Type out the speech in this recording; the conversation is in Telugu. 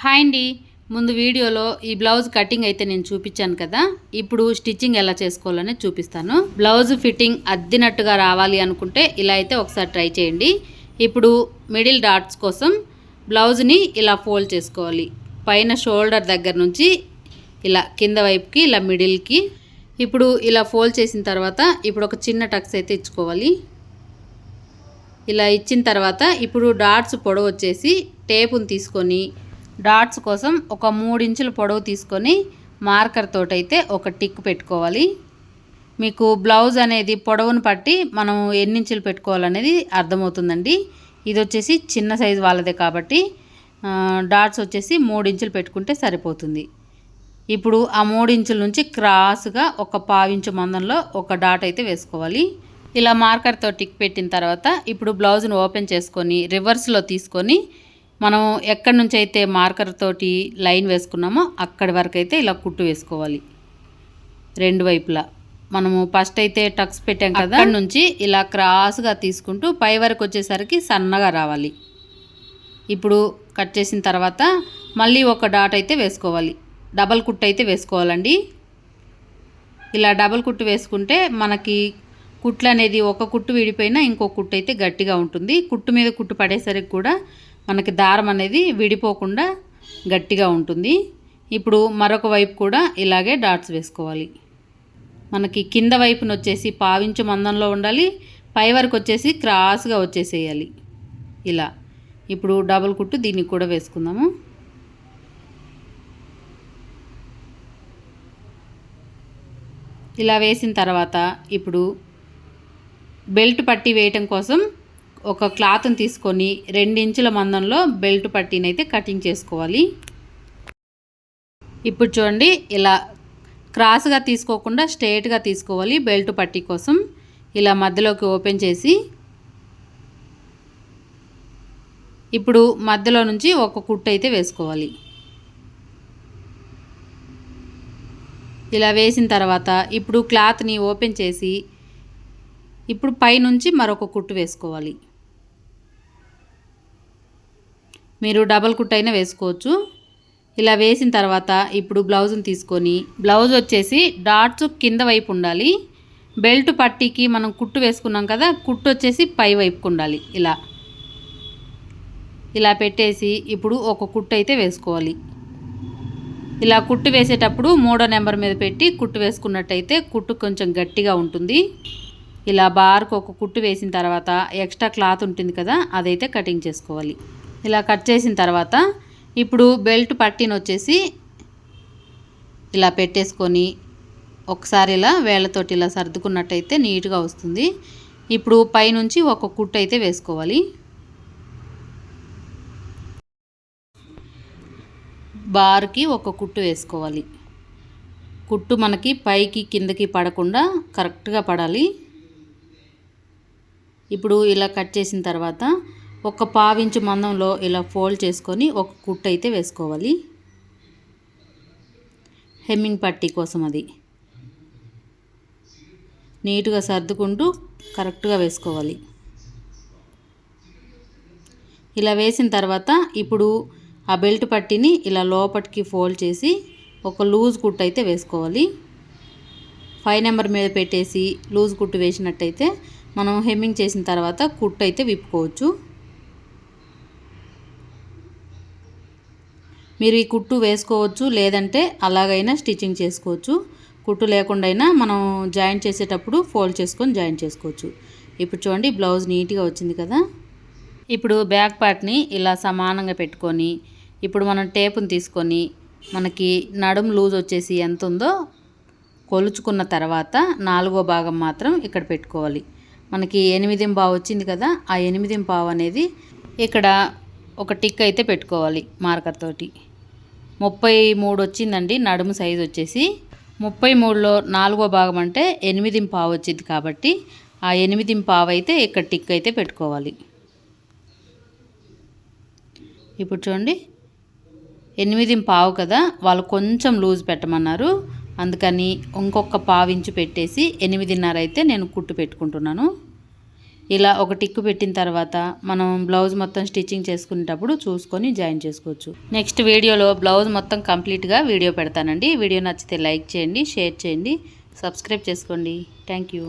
హాయ్ అండి. ముందు వీడియోలో ఈ బ్లౌజ్ కటింగ్ అయితే నేను చూపించాను కదా. ఇప్పుడు స్టిచ్చింగ్ ఎలా చేసుకోవాలని చూపిస్తాను. బ్లౌజ్ ఫిట్టింగ్ అద్దినట్టుగా రావాలి అనుకుంటే ఇలా అయితే ఒకసారి ట్రై చేయండి. ఇప్పుడు మిడిల్ డాట్స్ కోసం బ్లౌజ్ని ఇలా ఫోల్డ్ చేసుకోవాలి. పైన షోల్డర్ దగ్గర నుంచి ఇలా కింద వైపుకి ఇలా మిడిల్కి. ఇప్పుడు ఇలా ఫోల్డ్ చేసిన తర్వాత ఇప్పుడు ఒక చిన్న టక్స్ అయితే ఇచ్చుకోవాలి. ఇలా ఇచ్చిన తర్వాత ఇప్పుడు డాట్స్ పొడవు వచ్చేసి టేపుని తీసుకొని డాట్స్ కోసం ఒక 3 ఇంచుల పొడవు తీసుకొని మార్కర్ తోటైతే ఒక టిక్ పెట్టుకోవాలి. మీకు బ్లౌజ్ అనేది పొడవును పట్టి మనం ఎన్ని ఇంచులు పెట్టుకోవాలనేది అర్థమవుతుందండి. ఇది వచ్చేసి చిన్న సైజు వాళ్ళదే కాబట్టి డాట్స్ వచ్చేసి 3 ఇంచులు పెట్టుకుంటే సరిపోతుంది. ఇప్పుడు ఆ 3 ఇంచుల నుంచి క్రాస్గా ఒక 1/4 ఇంచు మందంలో ఒక డాట్ అయితే వేసుకోవాలి. ఇలా మార్కర్తో టిక్ పెట్టిన తర్వాత ఇప్పుడు బ్లౌజ్ను ఓపెన్ చేసుకొని రివర్స్లో తీసుకొని మనం ఎక్కడి నుంచి అయితే మార్కర్ తోటి లైన్ వేసుకున్నామో అక్కడి వరకు అయితే ఇలా కుట్టు వేసుకోవాలి. రెండు వైపులా మనము ఫస్ట్ అయితే టక్స్ పెట్టాం కదా, అక్కడి నుంచి ఇలా క్రాస్గా తీసుకుంటూ పై వరకు వచ్చేసరికి సన్నగా రావాలి. ఇప్పుడు కట్ చేసిన తర్వాత మళ్ళీ ఒక డాట్ అయితే వేసుకోవాలి. డబల్ కుట్టు అయితే వేసుకోవాలండి. ఇలా డబల్ కుట్టు వేసుకుంటే మనకి కుట్లు అనేది ఒక కుట్టు విడిపోయినా ఇంకో కుట్టు అయితే గట్టిగా ఉంటుంది. కుట్టు మీద కుట్టు పడేసరికి కూడా మనకి దారం అనేది విడిపోకుండా గట్టిగా ఉంటుంది. ఇప్పుడు మరొక వైపు కూడా ఇలాగే డాట్స్ వేసుకోవాలి. మనకి కింద వైపున వచ్చేసి 1/4 ఇంచు మందంలో ఉండాలి, పై వరకు వచ్చేసి క్రాస్గా వచ్చేసేయాలి ఇలా. ఇప్పుడు డబుల్ కుట్టు దీనికి కూడా వేసుకుందాము. ఇలా వేసిన తర్వాత ఇప్పుడు బెల్ట్ పట్టీ వేయటం కోసం ఒక క్లాత్ని తీసుకొని 2 ఇంచుల మందంలో బెల్ట్ పట్టీని అయితే కటింగ్ చేసుకోవాలి. ఇప్పుడు చూడండి, ఇలా క్రాస్గా తీసుకోకుండా స్ట్రైట్గా తీసుకోవాలి. బెల్ట్ పట్టీ కోసం ఇలా మధ్యలోకి ఓపెన్ చేసి ఇప్పుడు మధ్యలో నుంచి ఒక కుట్టు అయితే వేసుకోవాలి. ఇలా వేసిన తర్వాత ఇప్పుడు క్లాత్ని ఓపెన్ చేసి ఇప్పుడు పైనుంచి మరొక కుట్టు వేసుకోవాలి. మీరు డబల్ కుట్టు అయినా వేసుకోవచ్చు. ఇలా వేసిన తర్వాత ఇప్పుడు బ్లౌజ్ని తీసుకొని బ్లౌజ్ వచ్చేసి డాట్స్ కింద వైపు ఉండాలి. బెల్ట్ పట్టీకి మనం కుట్టు వేసుకున్నాం కదా, కుట్టు వచ్చేసి పై వైపుకు ఉండాలి. ఇలా పెట్టేసి ఇప్పుడు ఒక కుట్టు అయితే వేసుకోవాలి. ఇలా కుట్టు వేసేటప్పుడు 3వ నెంబర్ మీద పెట్టి కుట్టు వేసుకున్నట్టయితే కుట్టు కొంచెం గట్టిగా ఉంటుంది. ఇలా బార్కు ఒక కుట్టు వేసిన తర్వాత ఎక్స్ట్రా క్లాత్ ఉంటుంది కదా, అదైతే కటింగ్ చేసుకోవాలి. ఇలా కట్ చేసిన తర్వాత ఇప్పుడు బెల్ట్ పట్టీని వచ్చేసి ఇలా పెట్టేసుకొని ఒకసారి ఇలా వేళ్ళతోటి ఇలా సర్దుకున్నట్టయితే నీట్గా వస్తుంది. ఇప్పుడు పైనుంచి ఒక కుట్టు అయితే వేసుకోవాలి. బార్కి ఒక కుట్టు వేసుకోవాలి. కుట్టు మనకి పైకి కిందకి పడకుండా కరెక్ట్గా పడాలి. ఇప్పుడు ఇలా కట్ చేసిన తర్వాత ఒక 1/4 ఇంచు మందంలో ఇలా ఫోల్డ్ చేసుకొని ఒక కుట్టు అయితే వేసుకోవాలి. హెమ్మింగ్ పట్టీ కోసం అది నీట్గా సర్దుకుంటూ కరెక్ట్గా వేసుకోవాలి. ఇలా వేసిన తర్వాత ఇప్పుడు ఆ బెల్ట్ పట్టీని ఇలా లోపటికి ఫోల్డ్ చేసి ఒక లూజ్ కుట్టు అయితే వేసుకోవాలి. 5 నెంబర్ మీద పెట్టేసి లూజ్ కుట్టు వేసినట్టయితే మనం హెమ్మింగ్ చేసిన తర్వాత కుట్టు అయితే విప్పుకోవచ్చు. మీరు ఈ కుట్టు వేసుకోవచ్చు, లేదంటే అలాగైనా స్టిచ్చింగ్ చేసుకోవచ్చు. కుట్టు లేకుండా అయినా మనం జాయింట్ చేసేటప్పుడు ఫోల్డ్ చేసుకొని జాయింట్ చేసుకోవచ్చు. ఇప్పుడు చూడండి, బ్లౌజ్ నీట్గా వచ్చింది కదా. ఇప్పుడు బ్యాక్ పార్ట్ని ఇలా సమానంగా పెట్టుకొని ఇప్పుడు మనం టేపుని తీసుకొని మనకి నడుము లూజ్ వచ్చేసి ఎంత ఉందో కొలుచుకున్న తర్వాత 4వ భాగం మాత్రం ఇక్కడ పెట్టుకోవాలి. మనకి 8.5 వచ్చింది కదా, ఆ 8.5 అనేది ఇక్కడ ఒక టిక్ అయితే పెట్టుకోవాలి మార్కర్ తోటి. 33 వచ్చిందండి నడుము సైజు వచ్చేసి. 33లో 4వ భాగం అంటే 8.5 వచ్చింది కాబట్టి ఆ 8.5 అయితే ఇక్కడ టిక్ అయితే పెట్టుకోవాలి. ఇప్పుడు చూడండి, 8.5 కదా, వాళ్ళు కొంచెం లూజ్ పెట్టమన్నారు, అందుకని ఇంకొక 1/4 ఇంచు పెట్టేసి 8.5 అయితే నేను కుట్టు పెట్టుకుంటున్నాను. ఇలా ఒక టిక్కు పెట్టిన తర్వాత మనం బ్లౌజ్ మొత్తం స్టిచ్చింగ్ చేసుకునేటప్పుడు చూసుకొని జాయిన్ చేసుకోవచ్చు. నెక్స్ట్ వీడియోలో బ్లౌజ్ మొత్తం కంప్లీట్గా వీడియో పెడతానండి. వీడియో నచ్చితే లైక్ చేయండి, షేర్ చేయండి, సబ్స్క్రైబ్ చేసుకోండి. Thank you.